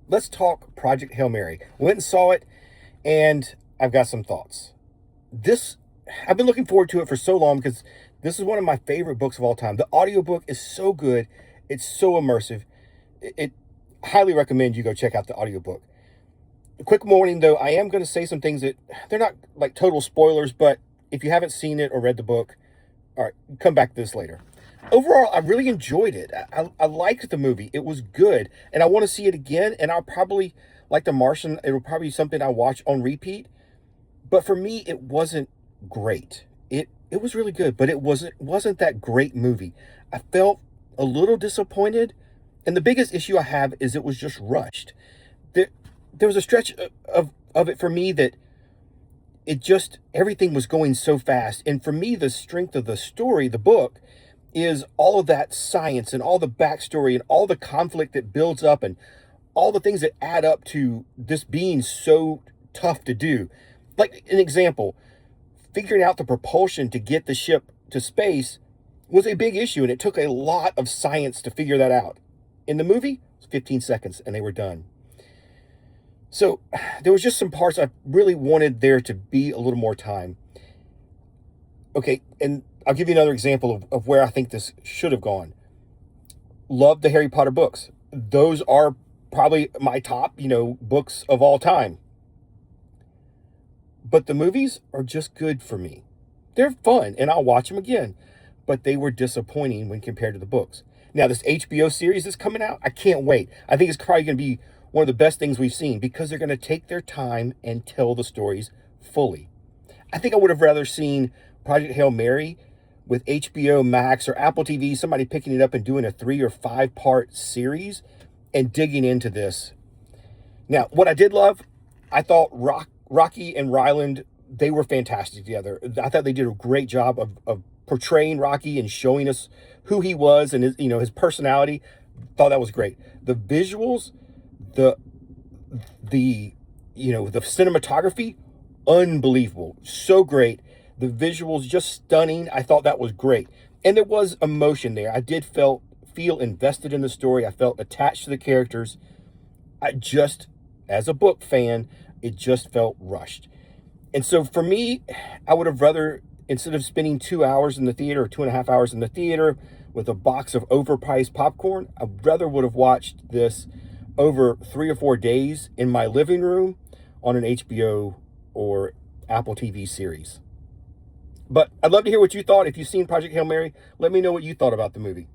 let's talk Project Hail Mary. Went and saw it, and I've got some thoughts. This, I've been looking forward to it for so long because this is one of my favorite books of all time. The audiobook is so good, it's so immersive. It highly recommend you go check out the audiobook. A quick warning though, I am going to say some things that they're not like total spoilers, but if you haven't seen it or read the book, all right, come back to this later. Overall, I really enjoyed it. I liked the movie. It was good, and I want to see it again. And I'll probably, like The Martian, it'll probably be something I watch on repeat. But for me, it wasn't great. It was really good, but it wasn't that great movie. I felt a little disappointed, and the biggest issue I have is it was just rushed. There, there was a stretch of it for me that it just everything was going so fast. And for me, the strength of the story, the book, is all of that science and all the backstory and all the conflict that builds up and all the things that add up to this being so tough to do. Like an example, figuring out the propulsion to get the ship to space was a big issue, and it took a lot of science to figure that out. In the movie, it was 15 seconds and they were done. So there was just some parts I really wanted there to be a little more time. Okay, and I'll give you another example of where I think this should have gone. Love the Harry Potter books. Those are probably my top, books of all time. But the movies are just good for me. They're fun, and I'll watch them again. But they were disappointing when compared to the books. Now, this HBO series that's coming out, I can't wait. I think it's probably going to be one of the best things we've seen because they're going to take their time and tell the stories fully. I think I would have rather seen Project Hail Mary with HBO Max or Apple TV, somebody picking it up and doing a 3 or 5 part series and digging into this. Now, what I did love, I thought Rocky and Ryland, they were fantastic together. I thought they did a great job of portraying Rocky and showing us who he was and his personality. Thought that was great. The visuals, the the cinematography, unbelievable. So great. The visuals just stunning. I thought that was great. And there was emotion there. I did feel invested in the story. I felt attached to the characters. As a book fan, it just felt rushed. And so for me, I would have rather, instead of spending 2 hours in the theater or 2.5 hours in the theater with a box of overpriced popcorn, I rather would have watched this over 3 or 4 days in my living room on an HBO or Apple TV series. But I'd love to hear what you thought. If you've seen Project Hail Mary, let me know what you thought about the movie.